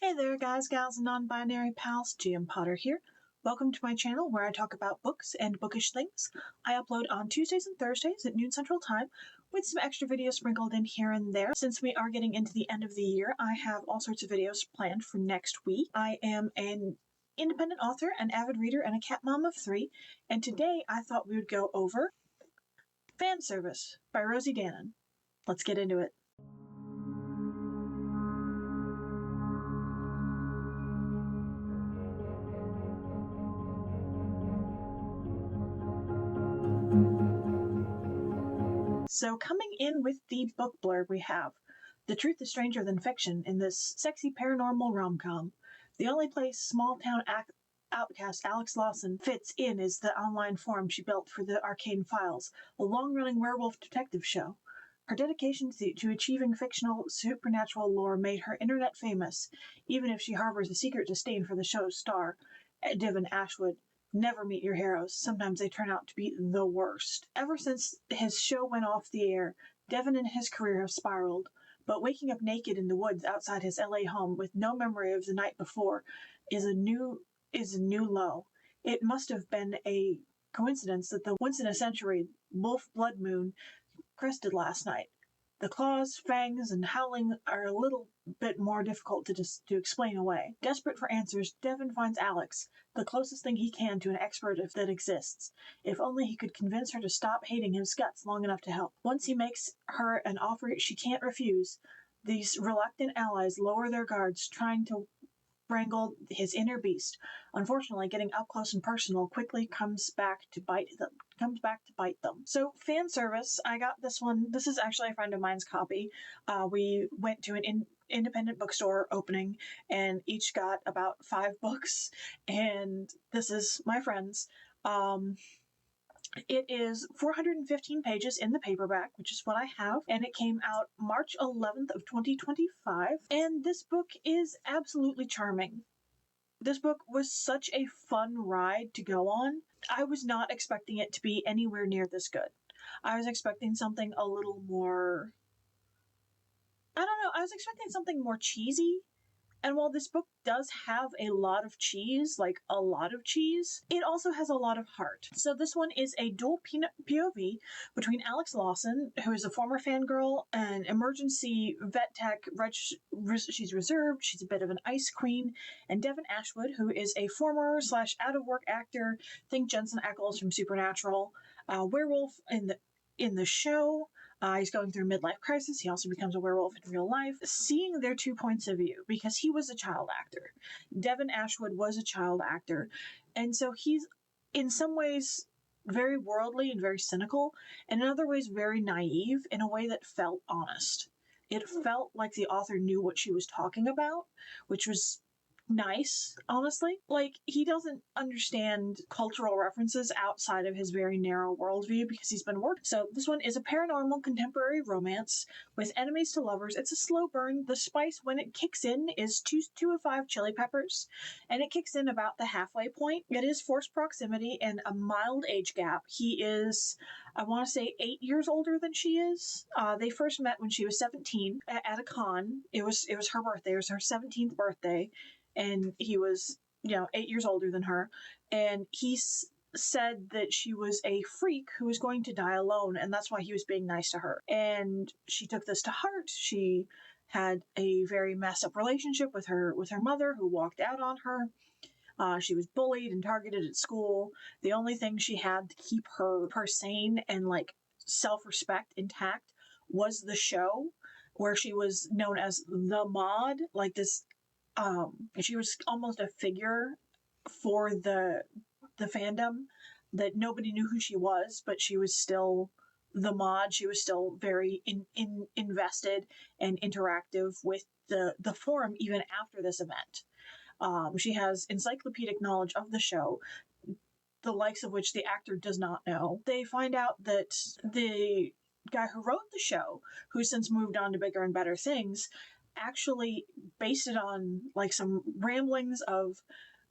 Hey there guys, gals, and non-binary pals, GM Potter here. Welcome to my channel where I talk about books and bookish things. I upload on Tuesdays and Thursdays at noon Central Time with some extra videos sprinkled in here and there. Since we are getting into the end of the year, I have all sorts of videos planned for next week. I am an independent author, an avid reader, and a cat mom of 3, and today I thought we would go over Fan Service by Rosie Danan. Let's get into it. So coming in with the book blurb we have, the truth is stranger than fiction in this sexy paranormal rom-com. The only place small-town outcast Alex Lawson fits in is the online forum she built for the Arcane Files, a long-running werewolf detective show. Her dedication to achieving fictional supernatural lore made her internet famous, even if she harbors a secret disdain for the show's star, Devon Ashwood. Never meet your heroes. Sometimes they turn out to be the worst. Ever since his show went off the air, Devon and his career have spiraled. But waking up naked in the woods outside his LA home with no memory of the night before is a new low. It must have been a coincidence that the once-in-a-century wolf blood moon crested last night. The claws, fangs, and howling are a little bit more difficult to explain away. Desperate for answers, Devon finds Alex, the closest thing he can to an expert that exists. If only he could convince her to stop hating his guts long enough to help. Once he makes her an offer she can't refuse, these reluctant allies lower their guards, trying to wrangle his inner beast. Unfortunately, getting up close and personal quickly comes back to bite them. So, Fan Service, I got this one. This is actually a friend of mine's copy. We went to an independent bookstore opening and each got about 5 books, and this is my friend's. It is 415 pages in the paperback, which is what I have, and it came out March 11th of 2025, and this book is absolutely charming. This book was such a fun ride to go on. I was not expecting it to be anywhere near this good. I was expecting something a little more... I was expecting something more cheesy. And while this book does have a lot of cheese, like a lot of cheese, it also has a lot of heart. So this one is a dual POV between Alex Lawson, who is a former fangirl, an emergency vet tech, she's reserved, she's a bit of an ice queen, and Devon Ashwood, who is a former / out-of-work actor, think Jensen Ackles from Supernatural, werewolf in the show. He's going through a midlife crisis. He also becomes a werewolf in real life. Seeing their 2 points of view, because he was a child actor. Devon Ashwood was a child actor. And so he's, in some ways, very worldly and very cynical, and in other ways very naive in a way that felt honest. It felt like the author knew what she was talking about, which was nice, honestly. Like, he doesn't understand cultural references outside of his very narrow worldview because he's been working. So this one is a paranormal contemporary romance with enemies to lovers. It's a slow burn. The spice, when it kicks in, is 2 of 5 chili peppers, and it kicks in about the halfway point. It is forced proximity and a mild age gap. He is, I want to say, 8 years older than she is. They first met when she was 17 at a con. It was her birthday. It was her 17th birthday. And he was, 8 years older than her. And he said that she was a freak who was going to die alone, and that's why he was being nice to her. And she took this to heart. She had a very messed up relationship with her mother, who walked out on her. She was bullied and targeted at school. The only thing she had to keep her sane and, like, self-respect intact was the show, where she was known as the Mod, like this. She was almost a figure for the fandom, that nobody knew who she was, but she was still the Mod. She was still very invested and interactive with the forum even after this event. She has encyclopedic knowledge of the show, the likes of which the actor does not know. They find out that the guy who wrote the show, who's since moved on to bigger and better things, actually based it on, like, some ramblings of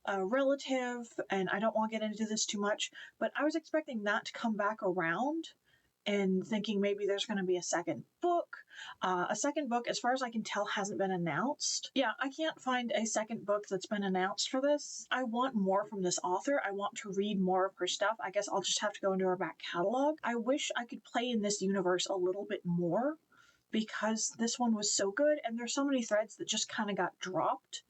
a relative, and I don't want to get into this too much, but I was expecting that to come back around and thinking maybe there's going to be a second book. A second book, as far as I can tell, hasn't been announced. Yeah, I can't find a second book that's been announced for this. I want more from this author. I want to read more of her stuff. I guess I'll just have to go into her back catalog. I wish I could play in this universe a little bit more because this one was so good, and there's so many threads that just kind of got dropped.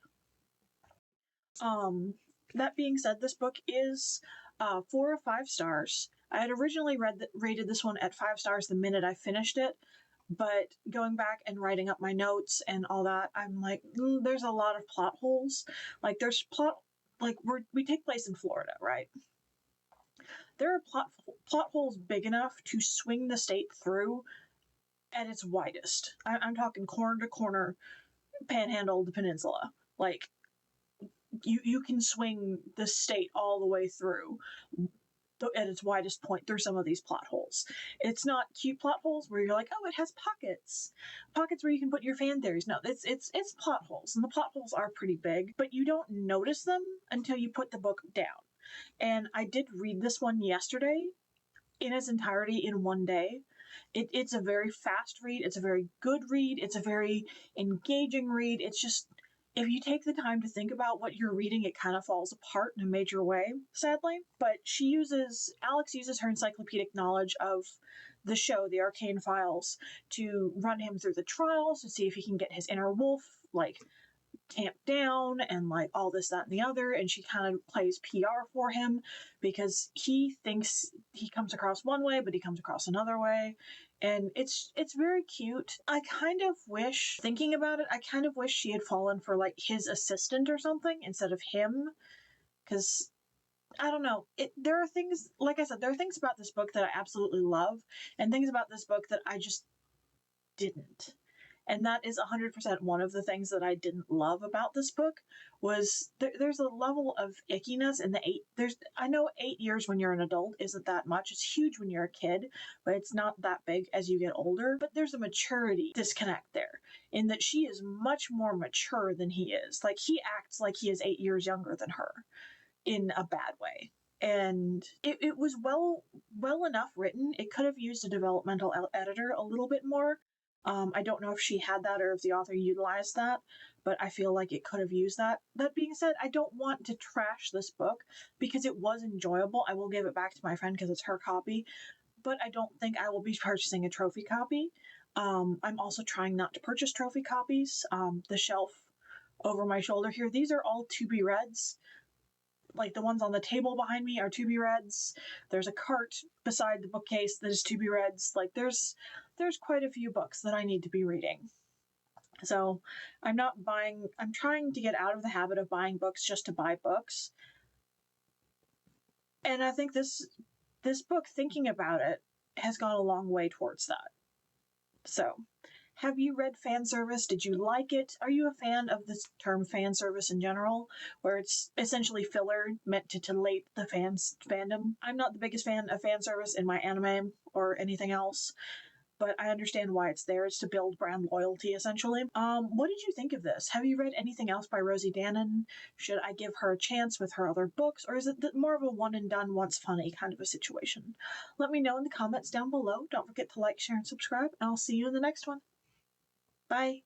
That being said, this book is 4 or 5 stars. I had originally rated this one at 5 stars the minute I finished it, but going back and writing up my notes and all that, I'm like, there's a lot of plot holes. Like there's we take place in Florida, right? There are plot holes big enough to swing the state through at its widest. I'm talking corner to corner, panhandle the peninsula. Like you can swing the state all the way through at its widest point through some of these plot holes. It's not cute plot holes where you're like, oh, it has pockets where you can put your fan theories. No, it's plot holes, and the plot holes are pretty big, but you don't notice them until you put the book down. And I did read this one yesterday in its entirety in one day. It's a very fast read. It's a very good read. It's a very engaging read. It's just, if you take the time to think about what you're reading, it kind of falls apart in a major way, sadly. But Alex uses her encyclopedic knowledge of the show, The Arcane Files, to run him through the trials to see if he can get his inner wolf, like, tamped down and like all this, that, and the other. And she kind of plays PR for him because he thinks he comes across one way, but he comes across another way. And it's very cute. I kind of wish, thinking about it, I kind of wish she had fallen for like his assistant or something instead of him. Because I don't know. There are things, like I said, there are things about this book that I absolutely love, and things about this book that I just didn't. And that is 100% one of the things that I didn't love about this book was there's a level of ickiness in I know 8 years when you're an adult isn't that much. It's huge when you're a kid, but it's not that big as you get older. But there's a maturity disconnect there in that she is much more mature than he is. Like he acts like he is 8 years younger than her in a bad way. And it was well enough written. It could have used a developmental editor a little bit more. I don't know if she had that or if the author utilized that, but I feel like it could have used that. That being said, I don't want to trash this book because it was enjoyable. I will give it back to my friend because it's her copy, but I don't think I will be purchasing a trophy copy. I'm also trying not to purchase trophy copies. The shelf over my shoulder here, these are all to-be-reads. Like the ones on the table behind me are to-be-reads. There's a cart beside the bookcase that is to-be-reads. Like there's quite a few books that I need to be reading. So I'm trying to get out of the habit of buying books just to buy books. And I think this book, thinking about it, has gone a long way towards that. So, have you read fan service? Did you like it? Are you a fan of this term fan service in general, where it's essentially filler meant to titillate the fandom? I'm not the biggest fan of fan service in my anime or anything else, but I understand why it's there. It's to build brand loyalty, essentially. What did you think of this? Have you read anything else by Rosie Danan? Should I give her a chance with her other books, or is it more of a one and done, once funny kind of a situation? Let me know in the comments down below. Don't forget to like, share, and subscribe, and I'll see you in the next one. Bye.